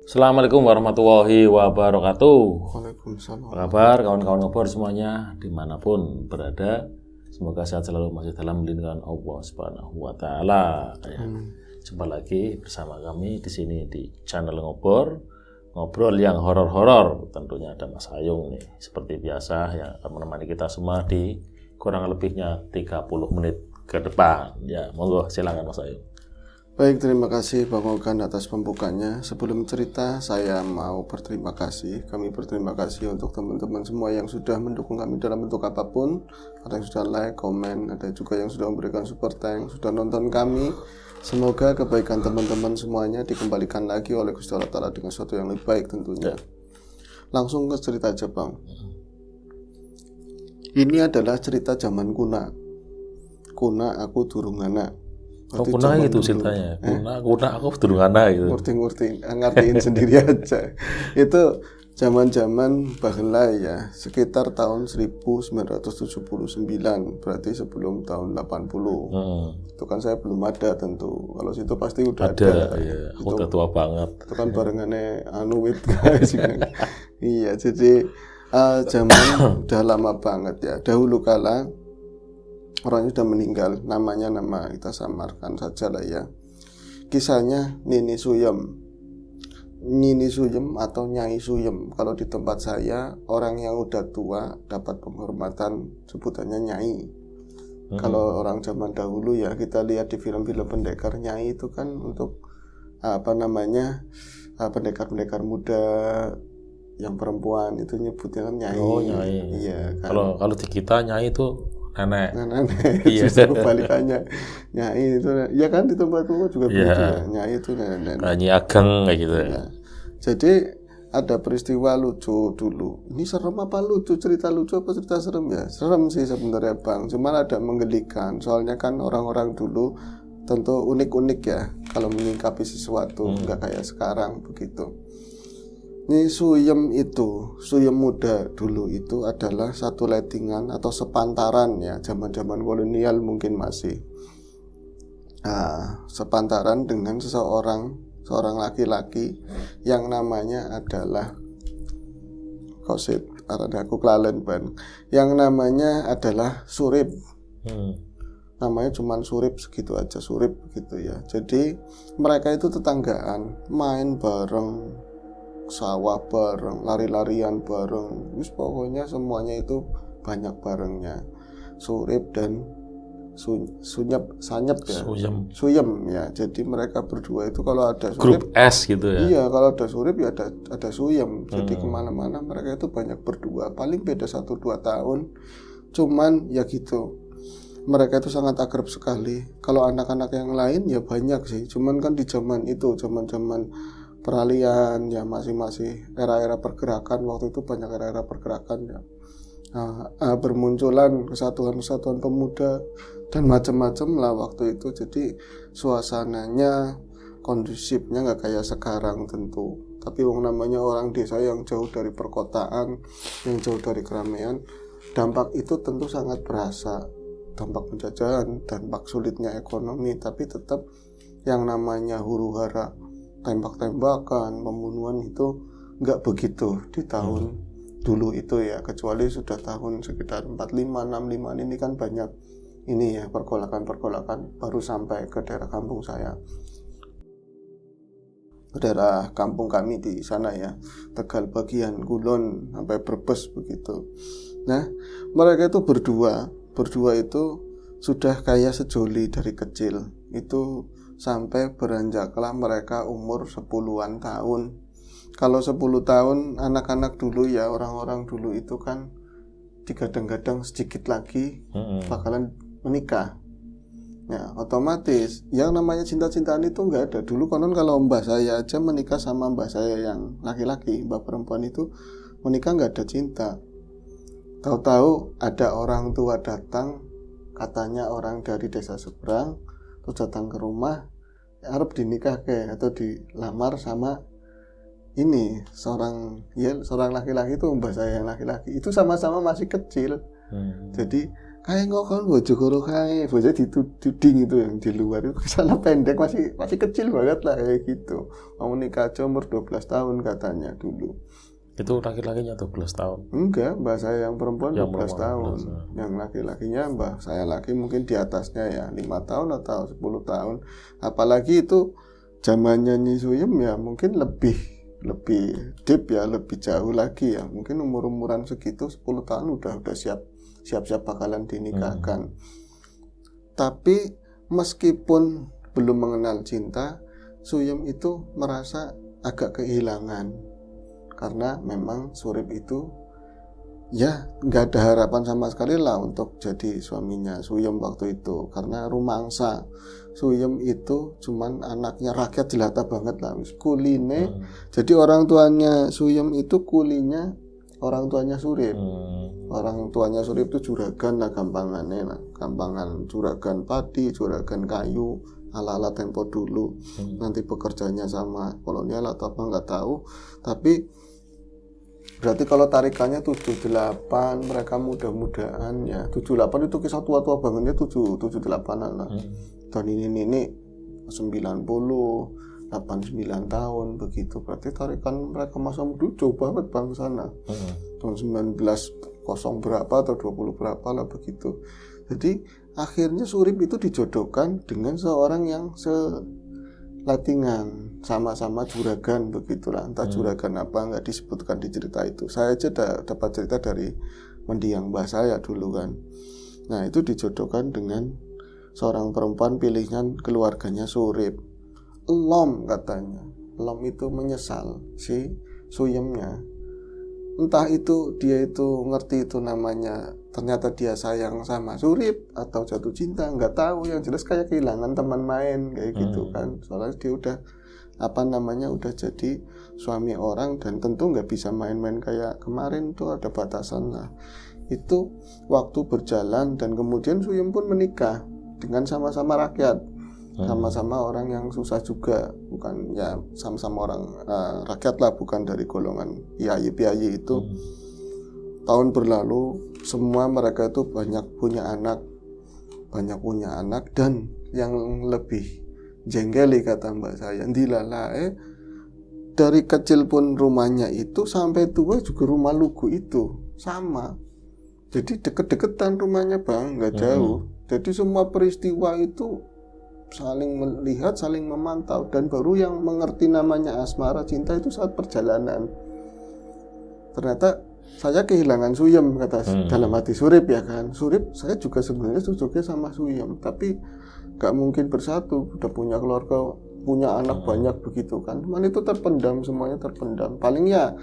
Assalamualaikum warahmatullahi wabarakatuh. Waalaikumsalam. Apa kabar kawan-kawan ngobrol semuanya dimanapun berada? Semoga sehat selalu, masih dalam lindungan Allah Subhanahu wa Ta'ala. Jumpa lagi bersama kami di sini di channel ngobrol yang horor-horor. Tentunya ada Mas Ayung nih, seperti biasa yang akan menemani kita semua di kurang lebihnya 30 menit ke depan. Ya, monggo silakan Mas Ayung. Baik, terima kasih Bang Ogan atas pembukanya. Sebelum cerita, saya mau berterima kasih. Kami berterima kasih untuk teman-teman semua yang sudah mendukung kami dalam bentuk apapun. Ada yang sudah like, komen, ada juga yang sudah memberikan super thanks, sudah nonton kami. Semoga kebaikan teman-teman semuanya dikembalikan lagi oleh Gusti Allah Ta'ala dengan sesuatu yang lebih baik tentunya. Langsung ke cerita aja Bang. Ini adalah cerita zaman kuna. Kuna aku durung anak. Kuna itu ceritanya. Kuna aku durung anak gitu. Ngertiin sendiri aja. Itu zaman-zaman baheula ya, sekitar tahun 1979, berarti sebelum tahun 80. Itu kan saya belum ada tentu. Kalau situ pasti udah ada. Iya, aku udah tua banget. Itu kan barengannya Anuwit guys. Iya, jadi zaman udah lama banget ya. Dahulu kala orangnya sudah meninggal, namanya nama kita samarkan saja lah ya. Kisahnya Nini Suyem atau Nyai Suyem. Kalau di tempat saya, orang yang udah tua dapat penghormatan sebutannya Nyai. Kalau orang zaman dahulu ya, kita lihat di film-film pendekar, Nyai itu kan untuk pendekar-pendekar muda yang perempuan itu nyebutnya kan Nyai. Oh, Nyai. Iya kan. Kalau di kita Nyai itu nenek. Iya, kebalikannya. Nyai itu ya kan di tempatku juga begitu ya. Nyai itu nenek. Nyai Ageng kayak gitu. Ya. Jadi ada peristiwa lucu dulu. Ini serem apa lucu? Cerita lucu apa cerita serem ya? Serem sih sebenarnya Bang. Cuman ada menggelikan. Soalnya kan orang-orang dulu tentu unik-unik ya kalau menyingkapi sesuatu, nggak kayak sekarang begitu. Ini Suyem muda dulu itu adalah satu lettingan atau sepantaran ya, zaman-zaman kolonial mungkin masih. Sepantaran dengan seorang laki-laki yang namanya adalah aku kelalen ban. Yang namanya adalah Surip. Namanya cuma Surip segitu aja, Surip begitu ya. Jadi mereka itu tetanggaan, main bareng, sawah bareng, lari-larian bareng, pokoknya semuanya itu banyak barengnya. Surip dan Sanyep ya. Suyem ya. Jadi mereka berdua itu kalau ada Surip, grup S gitu ya. Iya, kalau ada Surip ya ada Suyem. Jadi kemana-mana mereka itu banyak berdua. Paling beda 1-2 tahun. Cuman ya gitu. Mereka itu sangat akrab sekali. Kalau anak-anak yang lain ya banyak sih. Cuman kan di zaman itu, zaman-zaman peralihan ya, masih era-era pergerakan. Waktu itu banyak era-era pergerakan ya. Bermunculan kesatuan pemuda dan macam-macam lah waktu itu. Jadi suasananya kondusifnya nggak kayak sekarang tentu. Tapi namanya orang desa yang jauh dari perkotaan, yang jauh dari keramaian, dampak itu tentu sangat berasa. Dampak penjajahan, dampak sulitnya ekonomi. Tapi tetap yang namanya huru-hara, tembak-tembakan, pembunuhan itu nggak begitu di tahun dulu itu ya, kecuali sudah tahun sekitar 45-65 ini kan banyak ini ya, pergolakan baru sampai ke daerah kampung saya, daerah kampung kami di sana ya, Tegal bagian Kulon sampai Brebes begitu. Nah, mereka itu berdua itu sudah kayak sejoli dari kecil itu sampai beranjaklah mereka umur 10-an tahun. Kalau 10 tahun anak-anak dulu ya, orang-orang dulu itu kan digadang-gadang sedikit lagi bakalan menikah. Ya, otomatis yang namanya cinta-cintaan itu nggak ada. Dulu konon kalau mbah saya aja menikah sama mbah saya yang laki-laki, mbah perempuan itu menikah nggak ada cinta. Tahu-tahu ada orang tua datang, katanya orang dari desa seberang, terus datang ke rumah, harap dinikahkan atau dilamar sama ini seorang laki-laki itu, mbah saya yang laki-laki itu sama-sama masih kecil. Jadi kayak kok kan bojo karo kae, bojo dituding itu yang di luar itu kesana pendek masih kecil banget lah kayak gitu. Mau nikah aja umur 12 tahun katanya dulu. Itu laki-lakinya 12 tahun. Enggak, mbah saya yang perempuan Yang 12 tahun. 12. Yang laki-lakinya mbah saya laki mungkin di atasnya ya 5 tahun atau 10 tahun. Apalagi itu zamannya Nyi Suyem ya mungkin lebih deep ya, lebih jauh lagi ya. Mungkin umur-umuran segitu 10 tahun udah siap-siap bakalan dinikahkan. Tapi meskipun belum mengenal cinta, Suyem itu merasa agak kehilangan karena memang Surip itu ya nggak ada harapan sama sekali lah untuk jadi suaminya Suyem waktu itu, karena rumangsa. Suyem itu cuman anaknya rakyat jelata banget lah, kuline. Jadi orang tuanya Suyem itu kulinya orang tuanya Surip. Orang tuanya Surip itu juragan lah gampangannya lah. Gampangan juragan padi, juragan kayu ala-ala tempo dulu. Nanti bekerjanya sama kolonial atau apa nggak tahu. Tapi berarti kalau tarikannya 78, mereka mudah-mudahan ya 78 itu kisah tua-tua bangetnya 78an lah. Dan ini 90 89 tahun begitu, berarti tarikan mereka masa muda jauh banget bang sana. Tahun 19 kosong berapa atau 20 berapa lah begitu. Jadi akhirnya Surip itu dijodohkan dengan seorang yang selatingan, sama-sama juragan begitulah. Entah juragan apa nggak disebutkan di cerita itu. Saya aja dapat cerita dari mendiang mbah saya dulu kan. Nah itu dijodohkan dengan seorang perempuan pilihan keluarganya Surip. Lom katanya. Lom itu menyesal si Suyemnya. Entah itu dia itu ngerti itu namanya ternyata dia sayang sama Surip atau jatuh cinta, nggak tahu. Yang jelas kayak kehilangan teman main kayak gitu kan. Soalnya dia udah udah jadi suami orang dan tentu nggak bisa main-main kayak kemarin tuh, ada batasan lah. Itu waktu berjalan dan kemudian Suyem pun menikah dengan sama-sama rakyat. Sama-sama orang yang susah juga, bukan ya sama-sama orang rakyat lah, bukan dari golongan piyayi itu. Tahun berlalu semua mereka itu banyak punya anak dan yang lebih jenggeli kata mbak saya, dilalae dari kecil pun rumahnya itu sampai tua juga rumah lugu itu sama. Jadi deket-deketan rumahnya bang, nggak jauh. Jadi semua peristiwa itu saling melihat, saling memantau, dan baru yang mengerti namanya asmara cinta itu saat perjalanan. Ternyata saya kehilangan Suyem kata dalam hati Surip ya kan. Surip saya juga sebenarnya cocoknya sama Suyem, tapi gak mungkin bersatu. Udah punya keluarga, punya anak banyak begitu kan. Cuman itu terpendam, semuanya terpendam. Paling ya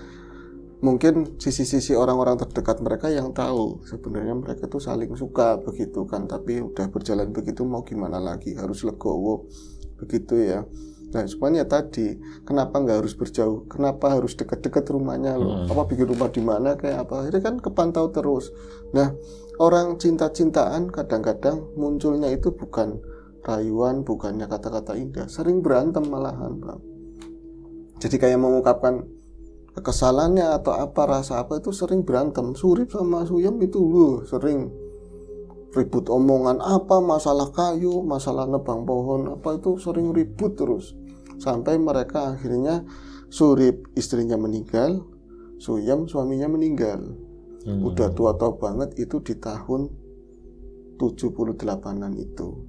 mungkin sisi-sisi orang-orang terdekat mereka yang tahu sebenarnya mereka tuh saling suka begitu kan, tapi udah berjalan begitu mau gimana lagi, harus legowo begitu ya. Nah semuanya tadi kenapa nggak harus berjauh, kenapa harus dekat-dekat rumahnya loh, apa bikin rumah di mana kayak apa, akhirnya kan kepantau terus. Nah orang cinta-cintaan kadang-kadang munculnya itu bukan rayuan, bukannya kata-kata indah, sering berantem malahan bang. Jadi kayak mengungkapkan kekesalannya atau apa, rasa apa itu sering berantem. Surip sama Suyem itu sering ribut omongan apa, masalah kayu, masalah nebang pohon apa, itu sering ribut terus. Sampai mereka akhirnya Surip istrinya meninggal, Suyem suaminya meninggal. Udah tua-tua banget itu di tahun 78an itu.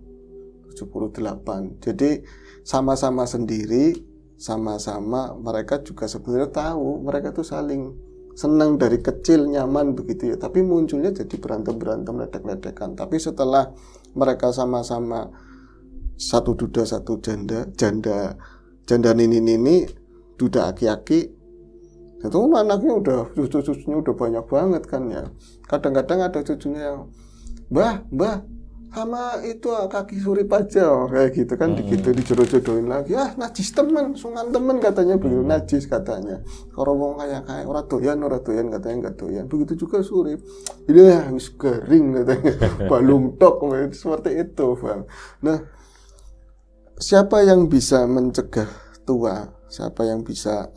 78. Jadi sama-sama sendiri, sama-sama mereka juga sebenarnya tahu mereka tuh saling senang dari kecil, nyaman begitu ya, tapi munculnya jadi berantem ledek-ledekan. Tapi setelah mereka sama-sama satu duda satu janda nini duda aki-aki, itu anaknya udah cucu-cucunya udah banyak banget kan ya. Kadang-kadang ada cucunya yang mbah sama itu kaki Surip aja kayak gitu kan, gitu dijodoh-jodohin lagi, najis temen, sungan temen katanya begitu, najis katanya. Kalau wong kayak ora doyan katanya nggak doyan. Begitu juga Surip, ya wis kering katanya, balung tok seperti itu bang. Nah siapa yang bisa mencegah tua, siapa yang bisa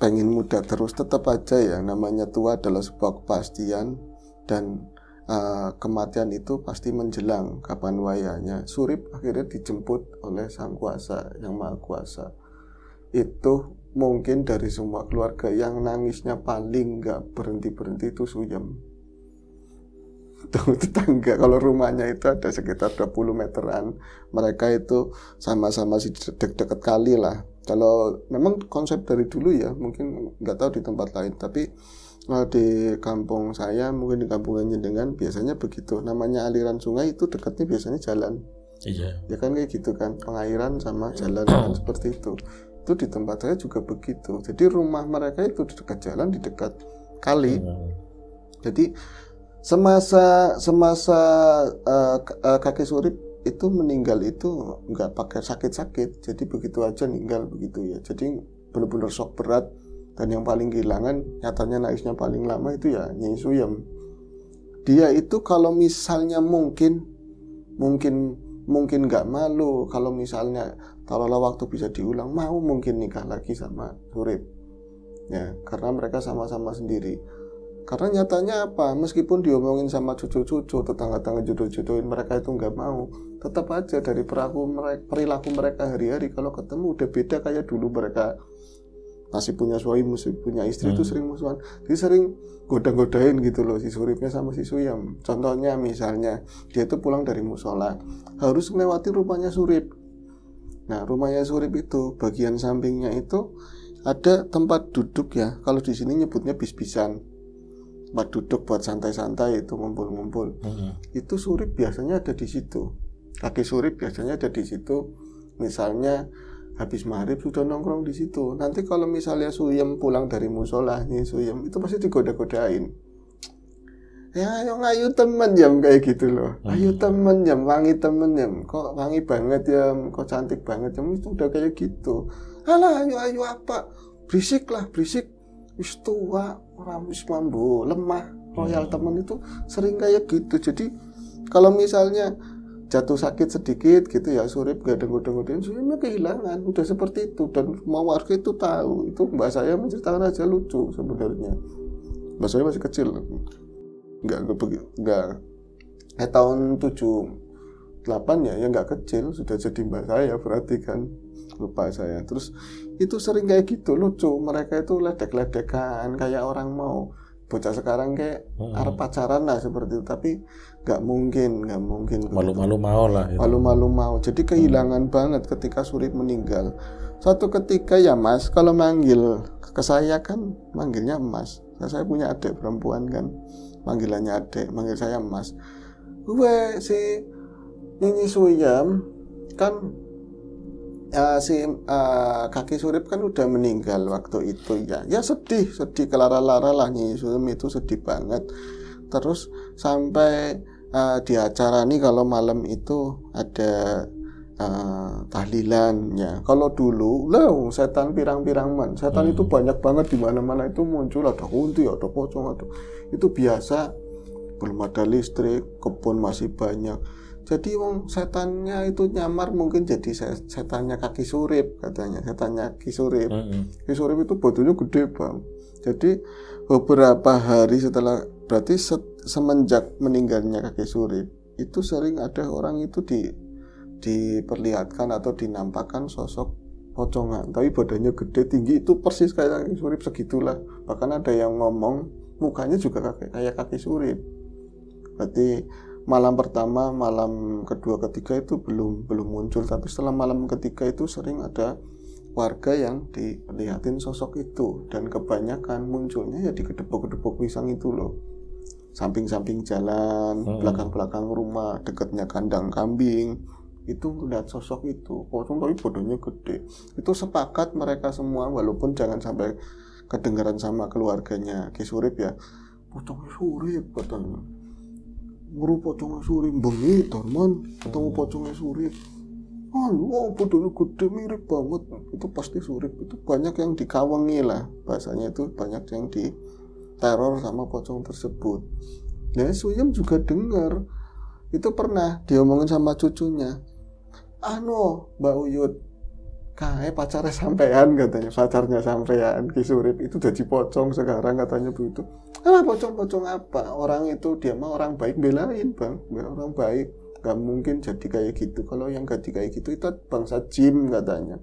pengen muda terus, tetap aja ya namanya tua adalah sebuah kepastian. dan kematian itu pasti menjelang. Kapan wayahnya Surip akhirnya dijemput oleh Sang Kuasa yang Maha Kuasa. Itu mungkin dari semua keluarga yang nangisnya paling gak berhenti-berhenti itu Suyem. Tetangga, kalau rumahnya itu ada sekitar 20 meteran, mereka itu sama-sama deket-deket kali lah. Kalau memang konsep dari dulu ya, mungkin nggak tahu di tempat lain, tapi di kampung saya, mungkin di kampungnya dengan biasanya begitu. Namanya aliran sungai itu dekatnya biasanya jalan. Iya. Ya kan kayak gitu kan, pengairan sama jalan kan seperti itu. Itu di tempat saya juga begitu. Jadi rumah mereka itu di dekat jalan, di dekat kali. Jadi semasa kakek Surip itu meninggal itu nggak pakai sakit-sakit, jadi begitu aja meninggal begitu ya. Jadi benar-benar shock berat, dan yang paling kehilangan nyatanya naisnya paling lama itu ya Nyai Suyem. Dia itu kalau misalnya mungkin nggak malu kalau misalnya taruhlah waktu bisa diulang, mau mungkin nikah lagi sama Surip ya, karena mereka sama-sama sendiri. Karena nyatanya apa, meskipun diomongin sama cucu-cucu, tetangga-tetangga jodoh-jodohin, mereka itu nggak mau. Tetap aja dari perilaku mereka hari-hari kalau ketemu udah beda kayak dulu. Mereka masih punya suami, masih punya istri, itu sering musuhan. Jadi sering goda-godain gitu loh si Suripnya sama si Suyem. Contohnya misalnya dia itu pulang dari musola, harus melewati rumahnya Surip. Nah rumahnya Surip itu bagian sampingnya itu ada tempat duduk ya, kalau di sini nyebutnya bis-bisan, tempat duduk buat santai-santai itu, ngumpul-ngumpul. Itu Surip biasanya ada di situ. Kakek Surip biasanya ada di situ. Misalnya habis maghrib sudah nongkrong di situ. Nanti kalau misalnya Suyem pulang dari musola, nih Suyem itu pasti digoda-godain. Ya ayo temen jam kayak gitu loh. Ayo temen jam, wangi temen jam. Kok wangi banget ya, kok cantik banget jam, itu udah kayak gitu. Alah ayo apa? Berisik lah, berisik. Wis tua, orang wis mambu, lemah. Royal temen itu sering kayak gitu. Jadi kalau misalnya jatuh sakit sedikit gitu ya, Surip gak ada godong-godong, Suyemnya kehilangan, udah seperti itu. Dan mau warga itu tahu. Itu mbak saya menceritakan aja lucu sebenarnya. Mbak saya masih kecil, nggak tahun 78 ya nggak kecil, sudah jadi mbak saya berarti kan, lupa saya. Terus itu sering kayak gitu, lucu. Mereka itu ledek-ledekan kayak orang mau bocah sekarang kayak arep pacaran lah seperti itu, tapi nggak mungkin malu-malu mau lah itu. Malu-malu mau. Jadi kehilangan banget ketika Surip meninggal. Suatu ketika ya Mas, kalau manggil ke saya kan manggilnya Mas. Saya punya adik perempuan kan, panggilannya adik, manggil saya Mas. Gue si Nyai Suyem kan kaki Surip kan udah meninggal waktu itu ya. Ya sedih kelara-lara lah, Nyai Suyem itu sedih banget. Terus sampai di acara nih kalau malam itu ada tahlilan ya. Kalau dulu lah setan pirang-pirang man, setan itu banyak banget di mana-mana itu muncul, ada kunti, ada pocong, ada itu biasa. Belum ada listrik, kebun masih banyak. Jadi setannya itu nyamar mungkin jadi setannya kaki Surip katanya, setannya Ki Surip. Ki Surip itu badannya gede bang. Jadi beberapa hari setelah, berarti semenjak meninggalnya kaki Surip itu sering ada orang itu diperlihatkan atau dinampakkan sosok pocongan, tapi badannya gede tinggi, itu persis kayak kaki Surip segitulah. Bahkan ada yang ngomong mukanya juga kayak kaki Surip. Berarti malam pertama, malam kedua, ketiga itu belum muncul, tapi setelah malam ketiga itu sering ada warga yang dilihatin sosok itu, dan kebanyakan munculnya ya di gedebok-gedebok pisang itu loh, samping-samping jalan, belakang-belakang rumah, dekatnya kandang kambing, itu lihat sosok itu, pocong tapi badannya gede. Itu sepakat mereka semua, walaupun jangan sampai kedengaran sama keluarganya Ki Surip ya, pocong Surip katanya. Nguru pocongnya Surip, bengi Darman ketemu pocongnya Surip. Wow, bodohnya gede mirip banget. Itu pasti Surip. Itu banyak yang dikawengi lah, bahasanya itu banyak yang diteror sama pocong tersebut. Nah, Suyem juga dengar. Itu pernah diomongin sama cucunya. Mbak Uyut, kae pacarnya sampean katanya, pacarnya sampean Ki Surip itu jadi pocong sekarang katanya begitu. Pocong apa? Orang itu dia mah orang baik, belain bang, orang baik, gak mungkin jadi kayak gitu. Kalau yang jadi kayak gitu itu bangsa jin katanya.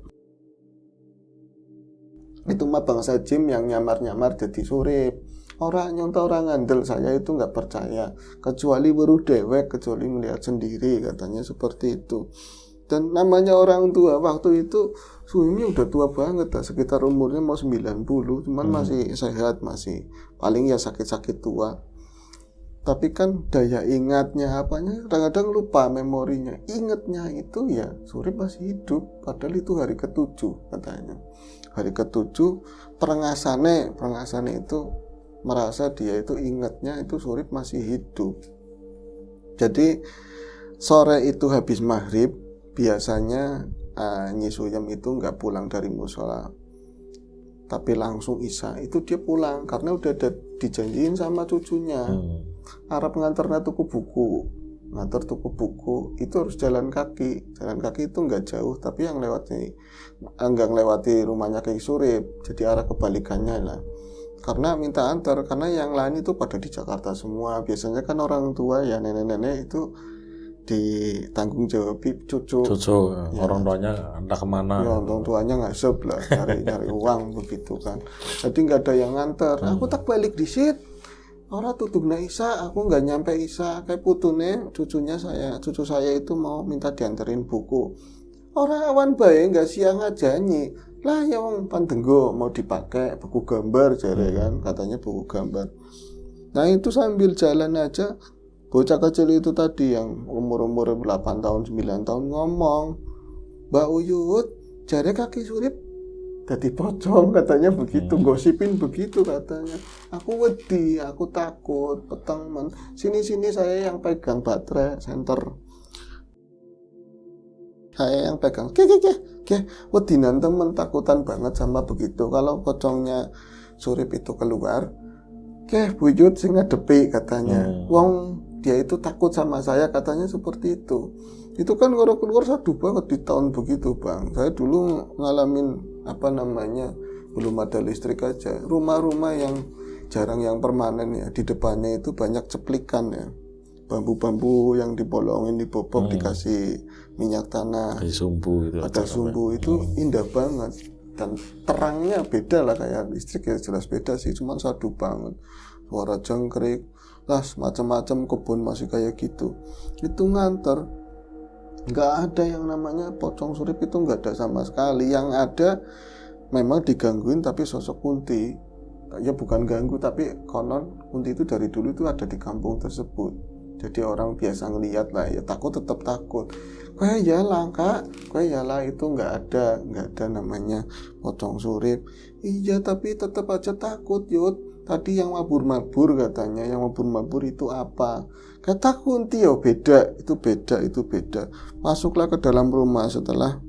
Itu mah bangsa jin yang nyamar-nyamar jadi Surip. Orang nyontoh orang ngandel, saya itu nggak percaya kecuali baru dewek, kecuali melihat sendiri katanya seperti itu. Dan namanya orang tua waktu itu suhunya udah tua banget, sekitar umurnya mau 90, cuman masih sehat, masih paling ya sakit-sakit tua. Tapi kan daya ingatnya apanya kadang-kadang lupa memorinya. Ingatnya itu ya Surip masih hidup, padahal itu hari ke-7 katanya. Hari ke-7 perengasane itu merasa dia itu ingatnya itu Surip masih hidup. Jadi sore itu habis maghrib biasanya Nyi Suyem itu nggak pulang dari musola, tapi langsung isya itu dia pulang karena udah ada dijanjiin sama cucunya. Arab nganternya tuku buku, nganter tuku buku itu harus jalan kaki itu nggak jauh, tapi yang nggak lewati rumahnya Ki Surip, jadi arah kebalikannya lah. Karena minta antar, karena yang lain itu pada di Jakarta semua. Biasanya kan orang tua ya nenek-nenek itu ditanggung jawab cucu ya. Orang tuanya entah kemana ya, orang tuanya ngasep lah cari uang begitu kan. Jadi nggak ada yang nganter. Aku tak balik di sit orang tutup na Isa, aku nggak nyampe Isa kayak putune cucu saya itu mau minta dianterin buku. Orang awan bae nggak siang aja nyi lah yang pandenggo mau dipakai buku gambar jare kan, katanya buku gambar. Nah itu sambil jalan aja bocah kecil itu tadi yang umur 8 tahun 9 tahun ngomong, Mbak Uyut jare kaki Surip jadi pocong katanya begitu, gosipin begitu katanya. Aku wedi, aku takut, petang men. Sini saya yang pegang baterai senter. Saya yang pegang. Wedinan temen takutan banget sama begitu. Kalau pocongnya Surip itu keluar, buyut sing ngadepi katanya. Wong dia itu takut sama saya katanya seperti itu. Itu kan keluar sadu banget di tahun begitu bang. Saya dulu ngalamin belum ada listrik aja. Rumah-rumah yang jarang yang permanen ya, di depannya itu banyak ceplikan ya. Bambu-bambu yang dibolongin, dibobok, dikasih minyak tanah. Ada sumbu itu indah banget. Dan terangnya beda lah kayak listrik ya, jelas beda sih, cuman sadu banget. Suara jangkrik, macam-macam kebun masih kayak gitu. Itu nganter. Nggak ada yang namanya pocong Surip itu nggak ada sama sekali. Yang ada memang digangguin tapi sosok Kunti. Ya bukan ganggu tapi konon Kunti itu dari dulu itu ada di kampung tersebut. Jadi orang biasa ngelihat lah ya tetap takut. Kue ya lah itu nggak ada namanya pocong Surip. Iya tapi tetap aja takut Yud. Tadi yang mabur-mabur katanya, yang mabur-mabur itu apa? Kata Kunti beda. Masuklah ke dalam rumah setelah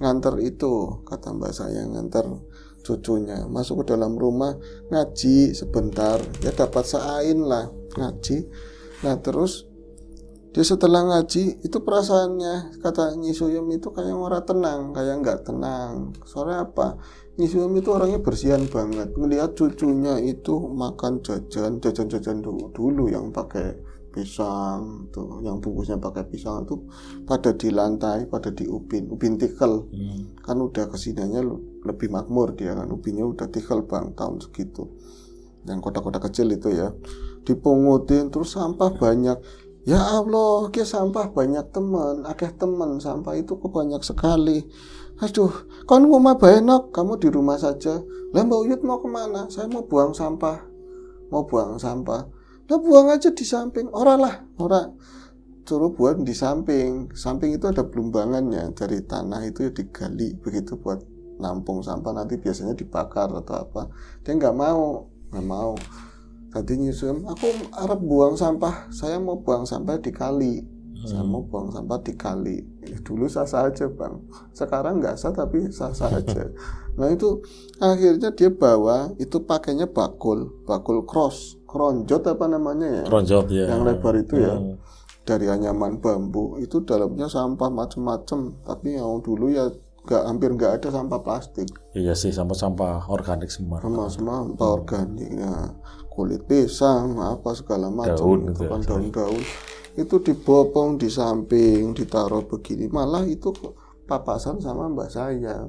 nganter itu, kata mbak saya nganter cucunya. Masuk ke dalam rumah ngaji sebentar, ya dapat seain lah ngaji. Nah terus dia setelah ngaji itu perasaannya kata Nyi Suyem itu kayak orang tenang, kayak nggak tenang. Soalnya apa? Nyi Suyem itu orangnya bersihan banget. Melihat cucunya itu makan jajan dulu yang pakai pisang tuh, yang bungkusnya pakai pisang itu pada di lantai, pada di ubin tikel. Kan udah kesininya lebih makmur dia kan, ubinnya udah tikel bang tahun segitu. Yang kotak-kotak kecil itu ya dipungutin, terus sampah banyak. Ya Allah, sampah banyak akeh temen, sampah itu kok banyak sekali. Aduh, kon ngomah baenok, kamu di rumah saja. Lah Mbak Uyut mau kemana? Saya mau buang sampah. Lah buang aja di samping. Ora. Suruh buat di samping. Samping itu ada belumbangannya, dari tanah itu digali begitu buat nampung sampah, nanti biasanya dibakar atau apa. Dia nggak mau. Tadi nyusun, aku harap buang sampah. Saya mau buang sampah di kali. Dulu sah-sah aja bang. Sekarang nggak sah tapi sah-sah aja. Nah itu akhirnya dia bawa itu pakainya bakul kronjot apa namanya ya? Kronjot ya. Yang lebar itu ya. Dari anyaman bambu itu dalamnya sampah macam-macam. Tapi yang dulu ya hampir nggak ada sampah plastik. Iya sih, sampah-sampah organik semua. Sama sampah organik ya, kulit pisang apa segala macam, Daun gitu ya. daun-daun itu dibopong di samping, ditaruh begini. Malah itu papasan sama mbak saya.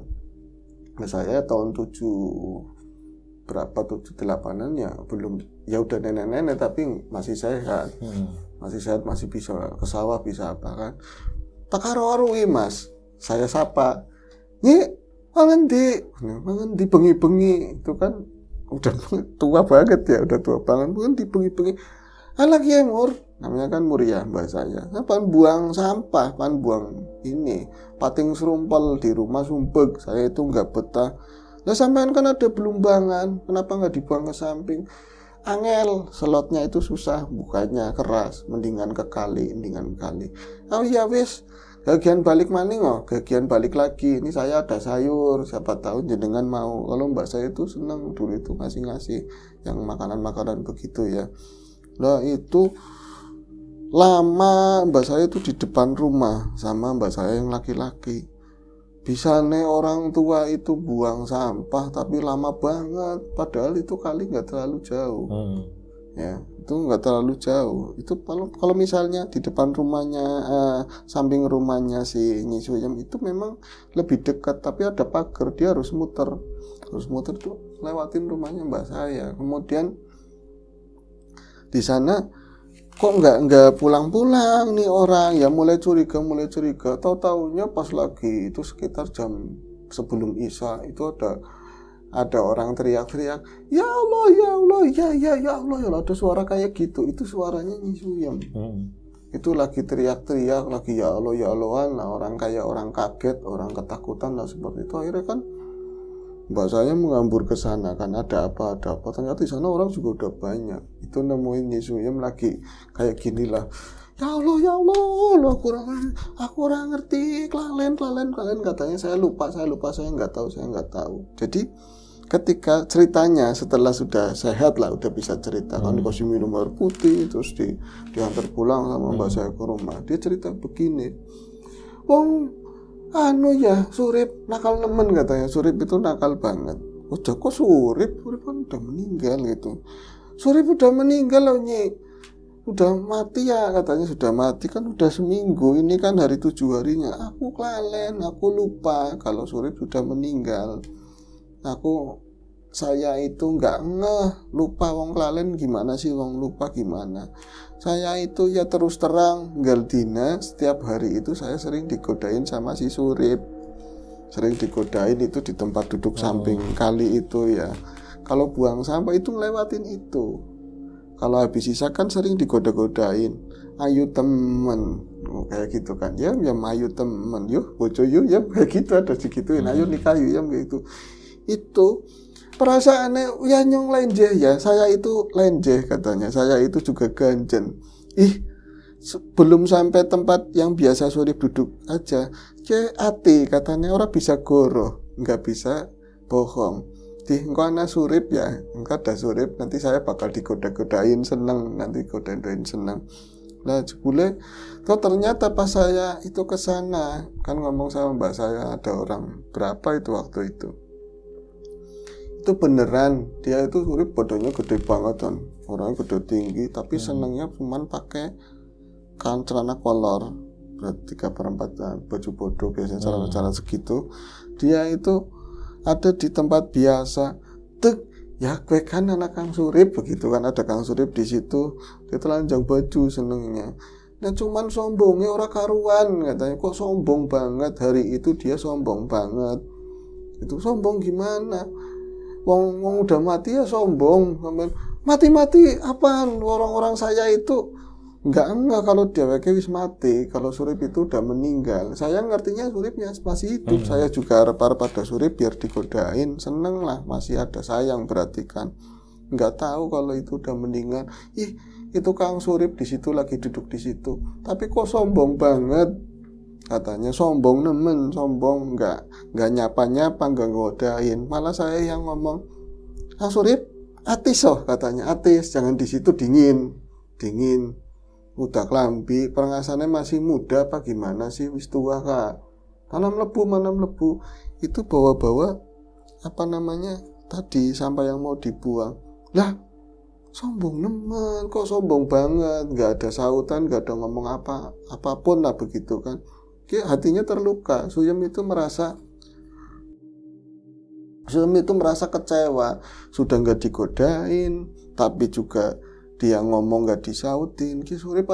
Mbak saya tahun 78-an ya, belum, ya udah nenek-nenek tapi masih sehat. Masih sehat, masih bisa ke sawah, bisa apa kan. Tak karo-arui Mas, saya sapa. Nyi, mangan di bengi-bengi itu kan udah tua banget ya, udah tua banget, mangan di bengi-bengi. Alah ya Mur, namanya kan Muria mbak saya. Pan buang sampah, pan buang ini pating serumpel di rumah sumpek. Saya itu nggak betah. Lah sampean kan ada belumbangan, kenapa nggak dibuang ke samping? Angel, selotnya itu susah, bukanya keras, mendingan ke kali. Oh iya wis, gagian balik maning gagian balik lagi. Ini saya ada sayur, siapa tahu jenengan mau. Kalau mbak saya itu senang dulu itu ngasih yang makanan-makanan begitu ya. Lah itu lama mbak saya itu di depan rumah sama mbak saya yang laki-laki. Bisa nih orang tua itu buang sampah tapi lama banget, padahal itu kali nggak terlalu jauh. Ya, itu nggak terlalu jauh. Itu kalau misalnya di depan rumahnya, samping rumahnya si Nyi Suyem itu memang lebih dekat, tapi ada pagar, dia harus muter tuh lewatin rumahnya mbak saya. Kemudian di sana kok nggak pulang-pulang nih orang, ya mulai curiga. Tahu-taunya pas lagi itu sekitar jam sebelum Isya itu ada orang teriak-teriak, ya Allah, ya Allah, ya Allah, ada suara kayak gitu. Itu suaranya Nyi Suyem. Itu lagi teriak-teriak, lagi ya Allah, ya Allahan. Nah, orang kaget, orang ketakutan lah seperti itu. Akhirnya kan mbak saya mengambur ke sana, kan ada apa. Ternyata di sana orang juga udah banyak. Itu nemuin Nyi Suyem lagi kayak gini lah. Ya Allah, aku kurang ngerti, kelalen katanya. Saya lupa, saya nggak tahu. Jadi ketika ceritanya setelah sudah sehat lah, udah bisa cerita, kan dikasih minum air putih, terus diantar pulang sama mbak saya ke rumah. Dia cerita begini, wong ya Surip nakal nemen katanya. Surip itu nakal banget. Udah kok Surip kan udah meninggal gitu. Surip udah meninggal loh Nyi, udah mati ya katanya. Sudah mati kan udah seminggu, ini kan hari 7 harinya. Aku kelalen, aku lupa kalau Surip sudah meninggal. Saya itu nggak lupa wong kelalen gimana sih, wong lupa gimana. Saya itu ya terus terang Galdina, setiap hari itu saya sering digodain sama si Surip. Sering digodain itu di tempat duduk samping kali itu ya. Kalau buang sampah itu ngelewatin itu. Kalau habis sisa kan sering digoda-godain. Ayo temen, kayak gitu kan. Ya ayo temen, yuk bojo yuk, ya kayak gitu ada segituin. Ayo nikah yuk, ya kayak gitu. Itu perasaannya ya nyong lenjeh ya. Saya itu lenjeh katanya. Saya itu juga ganjen. Belum sampai tempat yang biasa Surip duduk aja, hati katanya orang bisa goroh, nggak bisa bohong. Engkau anak Surip ya, engkau ada Surip, nanti saya bakal digoda-godain seneng, nanti godain seneng. Lah jebule, ternyata pas saya itu ke sana, kan ngomong sama mbak saya ada orang berapa itu waktu itu. Itu beneran, dia itu Surip badannya gede banget kan, orangnya gede tinggi, tapi senengnya cuman pakai kan celana kolor, berarti 3/4 baju bodoh biasanya celana segitu. Dia itu ada di tempat biasa, ya gue kan anak Kang Surip begitu kan, ada Kang Surip di situ, dia telanjang baju senengnya. Nah cuman sombongnya orang karuan katanya, kok sombong banget hari itu dia sombong banget. Itu sombong gimana? Wong udah mati ya sombong, mati apaan? Orang-orang saya itu enggak kalau dia wis mati, kalau Surip itu udah meninggal. Saya ngertinya Suripnya masih hidup. Saya juga harap pada Surip biar digodain, seneng lah, masih ada sayang berarti kan. Enggak tahu kalau itu udah meninggal. Itu Kang Surip di situ lagi duduk di situ. Tapi kok sombong banget. Katanya sombong nemen, sombong enggak nyapa-nyapa, enggak godain. Malah saya yang ngomong, Kang Surip, atis katanya, atis, jangan di situ dingin. Udah kelambi, perengasannya masih muda apa gimana sih, wis tua kak. mana mlebu itu bawa-bawa apa namanya tadi sampah yang mau dibuang. Lah sombong nemen, kok sombong banget, nggak ada sautan, nggak ada ngomong apapun lah begitu kan. Hatinya terluka. Suyem itu merasa kecewa, sudah nggak digodain, tapi juga dia ngomong nggak disautin. Surip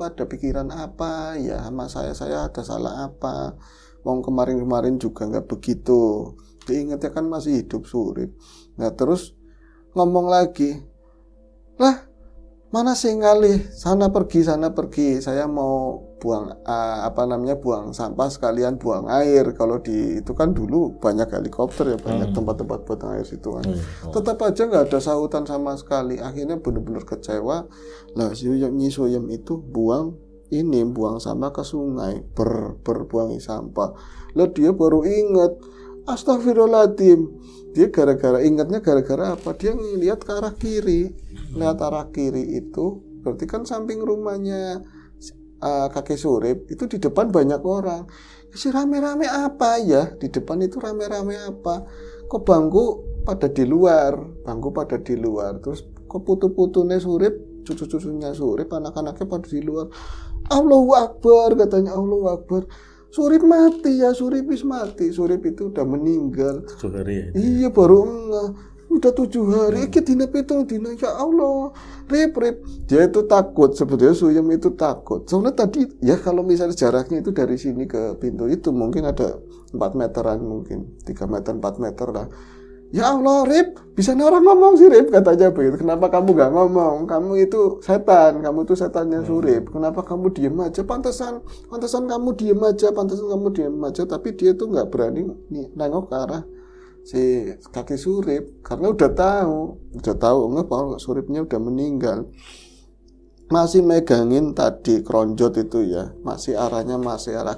ada pikiran apa ya sama saya ada salah apa? Mau kemarin juga nggak begitu. Diingatnya kan masih hidup Surip. Nah terus ngomong lagi, lah mana sih ngalih, sana pergi, saya mau buang buang sampah sekalian buang air. Kalau itu kan dulu banyak helikopter ya, banyak tempat-tempat buat air situ kan. Tetap aja nggak ada sautan sama sekali. Akhirnya benar-benar kecewa. Lah Nyi Suyem itu buang sampah ke sungai, berbuangi sampah. Lah dia baru ingat, astagfirullahaladzim. Dia ingatnya gara-gara apa? Dia ngeliat ke arah kiri. Lihat arah kiri itu berarti kan samping rumahnya kakek Surip itu di depan banyak orang. Si rame-rame apa ya? Di depan itu rame-rame apa? Kok bangku pada di luar? Terus kok putu-putune Surip, cucu-cucunya Surip, anak-anaknya pada di luar. Allahu Akbar, katanya Allahu Akbar. Surip mati ya, Surip mati. Surip itu udah meninggal 7 hari ya? Iya baru udah 7 hari. Dina pitung dina, ya Allah. Rip. Dia itu takut, sebetulnya Suyem itu takut. Soalnya tadi ya kalau misalnya jaraknya itu dari sini ke pintu itu mungkin ada 4 meteran, mungkin 3 meter 4 meter lah. Ya Allah, Rip, bisa orang ngomong sih, Rip, katanya begitu. Kenapa kamu gak ngomong? Kamu itu setan, kamu itu setannya Surip. Kenapa kamu diem aja? Pantesan kamu diem aja, tapi dia tuh gak berani nengok ke arah si kaki Surip karena udah tahu enggak kalau Suripnya udah meninggal. Masih megangin tadi kronjot itu ya, masih arah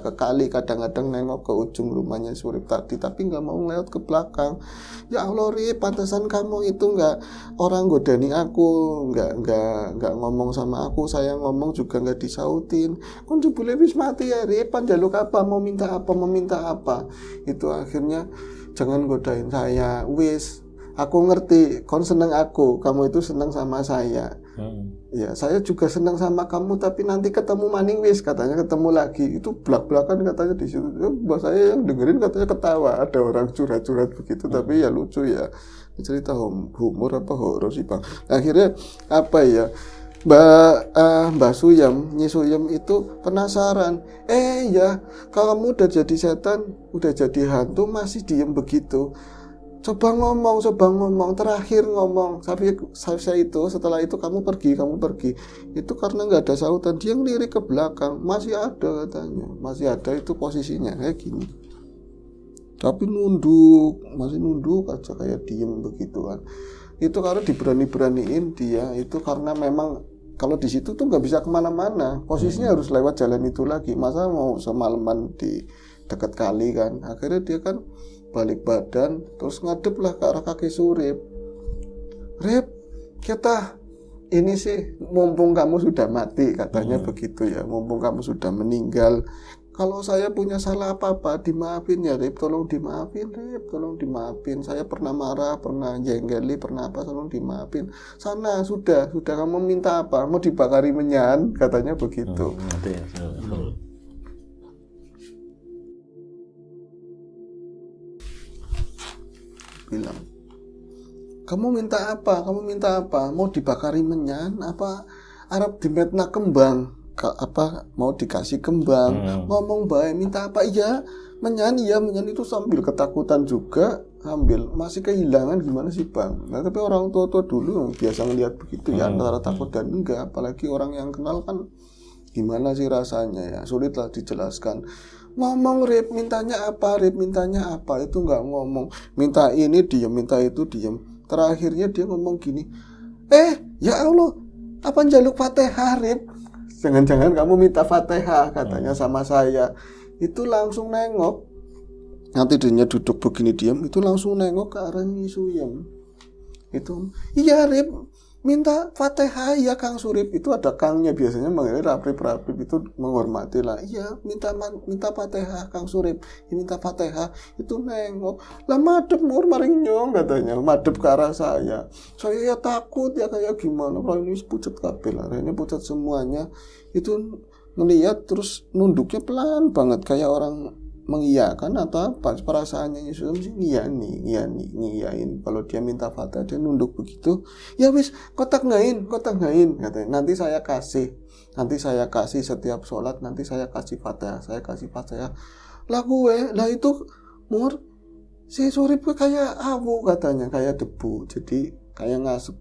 ke kali, kadang-kadang nengok ke ujung rumahnya Surip tadi, tapi nggak mau lewat ke belakang. Ya Allah, Rip, pantesan kamu itu nggak orang godani aku, nggak ngomong sama aku, saya ngomong juga nggak disautin. Kon jebule wis mati ya, Rip, panjaluk apa, mau minta apa. Itu akhirnya jangan godain saya, wis. Aku ngerti, kon seneng aku, kamu itu seneng sama saya. Ya, saya juga senang sama kamu, tapi nanti ketemu maning wis, katanya ketemu lagi. Itu belak-belakan katanya di situ. Mbak saya yang dengerin katanya ketawa, ada orang curhat-curhat begitu, tapi ya lucu ya. Cerita humor apa horor sih, Bang. Akhirnya apa ya? Mbak Suyem, Nyi Suyem itu penasaran. Ya, kamu udah jadi setan, udah jadi hantu, masih diem begitu. Coba ngomong, terakhir ngomong. Saya itu, setelah itu kamu pergi. Itu karena nggak ada sautan. Dia ngelirik ke belakang, masih ada katanya. Masih ada itu posisinya kayak gini. Tapi masih nunduk aja kayak diem begitu kan. Itu karena diberani-beraniin dia. Itu karena memang kalau di situ tuh nggak bisa kemana-mana. Posisinya harus lewat jalan itu lagi. Masa mau semalaman di dekat kali kan. Akhirnya dia kan balik badan, terus ngadeplah ke arah kaki Surip. Rip, kita ini sih mumpung kamu sudah mati, katanya begitu ya. Mumpung kamu sudah meninggal, kalau saya punya salah apa-apa, dimaafin ya, Rip. Tolong dimaafin, Rip. Tolong dimaafin. Saya pernah marah, pernah jenggeli, pernah apa, tolong dimaafin. Sana, sudah kamu minta apa? Mau dibakari menyan, katanya begitu. Bilang, kamu minta apa? Mau dibakari menyan apa arep dimetna kembang? Mau dikasih kembang? Ngomong baik, minta apa? Iya menyan itu sambil ketakutan juga, sambil masih kehilangan gimana sih, Bang? Nah, tapi orang tua dulu biasa ngelihat begitu ya, antara takut dan enggak, apalagi orang yang kenal kan gimana sih rasanya ya, sulit lah dijelaskan. Ngomong, Rip, mintanya apa, itu nggak ngomong, minta ini diem, minta itu diem. Terakhirnya dia ngomong gini, ya Allah, apa njaluk Fatihah, Rip? Jangan-jangan kamu minta Fatihah, katanya sama saya. Itu langsung nengok, nanti dia duduk begini diam, itu langsung nengok ke arah Nyi Suyem. Itu, iya, Rip, minta Fatihah ya Kang Surip. Itu ada Kangnya, biasanya manggilnya Raprip itu menghormati lah. Iya, minta Fatihah Kang Surip. Ya, minta Fatihah. Itu nengok. Lah madep mur maring nyong katanya. Madep ke arah saya. Saya ya takut ya kayak gimana. Kalau ini pucat kabel lah. Ini pucat semuanya. Itu ngelihat terus nunduknya pelan banget kayak orang mengiyakan atau apa, perasaannya Yesus mesti ngiyain. Kalau dia minta Fatihah dia nunduk begitu. Ya wis, kotak ngain katanya. Nanti saya kasih setiap sholat, nanti saya kasih Fatihah. Lah itu mur si Surip kayak awu katanya, kayak debu. Jadi kayak ngasup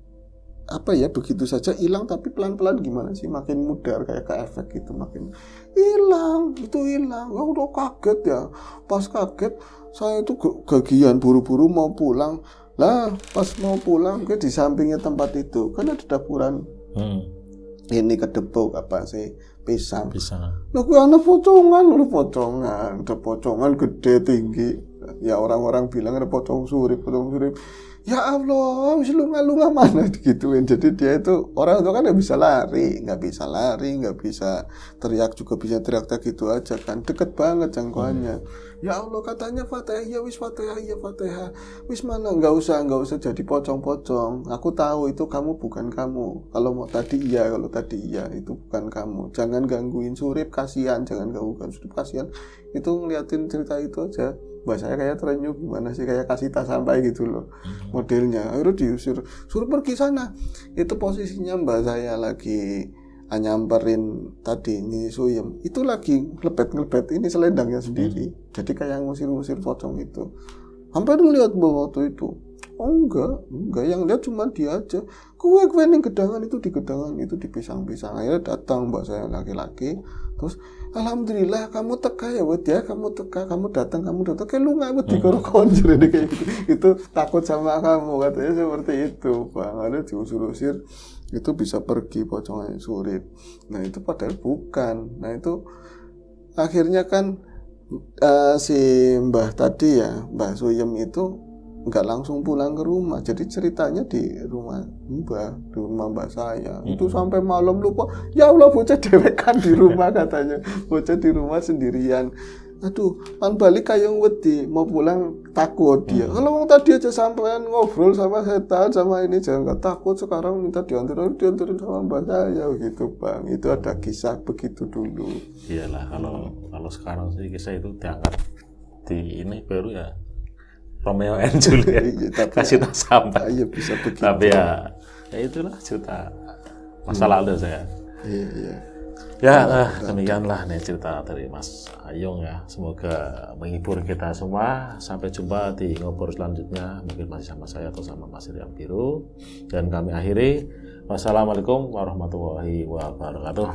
apa ya, begitu saja hilang, tapi pelan-pelan gimana sih, makin mudar kayak ke efek gitu, makin hilang. Ya udah kaget ya, pas kaget saya itu gagian buru-buru mau pulang. Lah pas mau pulang di sampingnya tempat itu kan ada dapur ini kedebuk apa sih, pisang. Lah gue anak pocongan ada pocongan gede tinggi ya, orang-orang bilang ada pocong surip. Ya Allah, wis lunga mana digituin. Jadi dia itu orang itu kan nggak bisa lari, nggak bisa teriak juga, bisa teriak gitu aja kan, deket banget jangkauannya. Ya Allah, katanya Fatihah, ya wis Fatihah, wis mana, nggak usah jadi pocong. Aku tahu itu kamu bukan kamu. Kalau tadi iya itu bukan kamu. Jangan gangguin Surip, kasihan. Jangan gangguin Surip, kasihan. Itu ngeliatin cerita itu aja. Mbak saya kayak terenyuh, gimana sih, kayak kasih tas sampai gitu loh modelnya. Akhirnya diusir, suruh pergi sana. Itu posisinya mbak saya lagi nyamperin tadi ini Suyem, itu lagi ngelepet ini selendangnya sendiri. Jadi kayak ngusir pocong itu. Hampir ngeliat mbak waktu itu. Oh enggak, yang lihat cuma dia aja. Kue ning gedangan itu di pisang-pisang. Akhirnya datang mbak saya laki-laki. Terus alhamdulillah kamu teka ya wed ya, kamu datang kayak lu nggak di konjur ini kayak gitu. Itu takut sama kamu katanya seperti itu bang. Ada diusir-usir itu bisa pergi pocongnya Surip. Nah itu padahal bukan. Nah itu akhirnya kan si mbah tadi ya, Mbah Suyem itu nggak langsung pulang ke rumah. Jadi ceritanya di rumah mbah saya. Itu sampai malam lupa. Ya Allah, bocah dewekan di rumah katanya. Bocah di rumah sendirian. Aduh, pan balik kayong wedi, mau pulang takut dia. Kalau mau tadi aja sampean ngobrol sama setan sama ini, jangan nggak takut. Sekarang minta diantarin sama mbah saya gitu bang. Itu ada kisah begitu dulu. Iyalah, kalau sekarang sih kisah itu diangkat di ini baru ya Romeo and Juliet, kasih tak sampai. Iya bisa begitu. Tapi ya itulah cerita masa lalu saya. Iya. Ya, demikianlah nih cerita dari Mas Ayung ya. Semoga menghibur kita semua. Sampai jumpa di ngobrol selanjutnya. Mungkin masih sama saya atau sama Mas Riam Biru. Dan kami akhiri. Wassalamualaikum warahmatullahi wabarakatuh.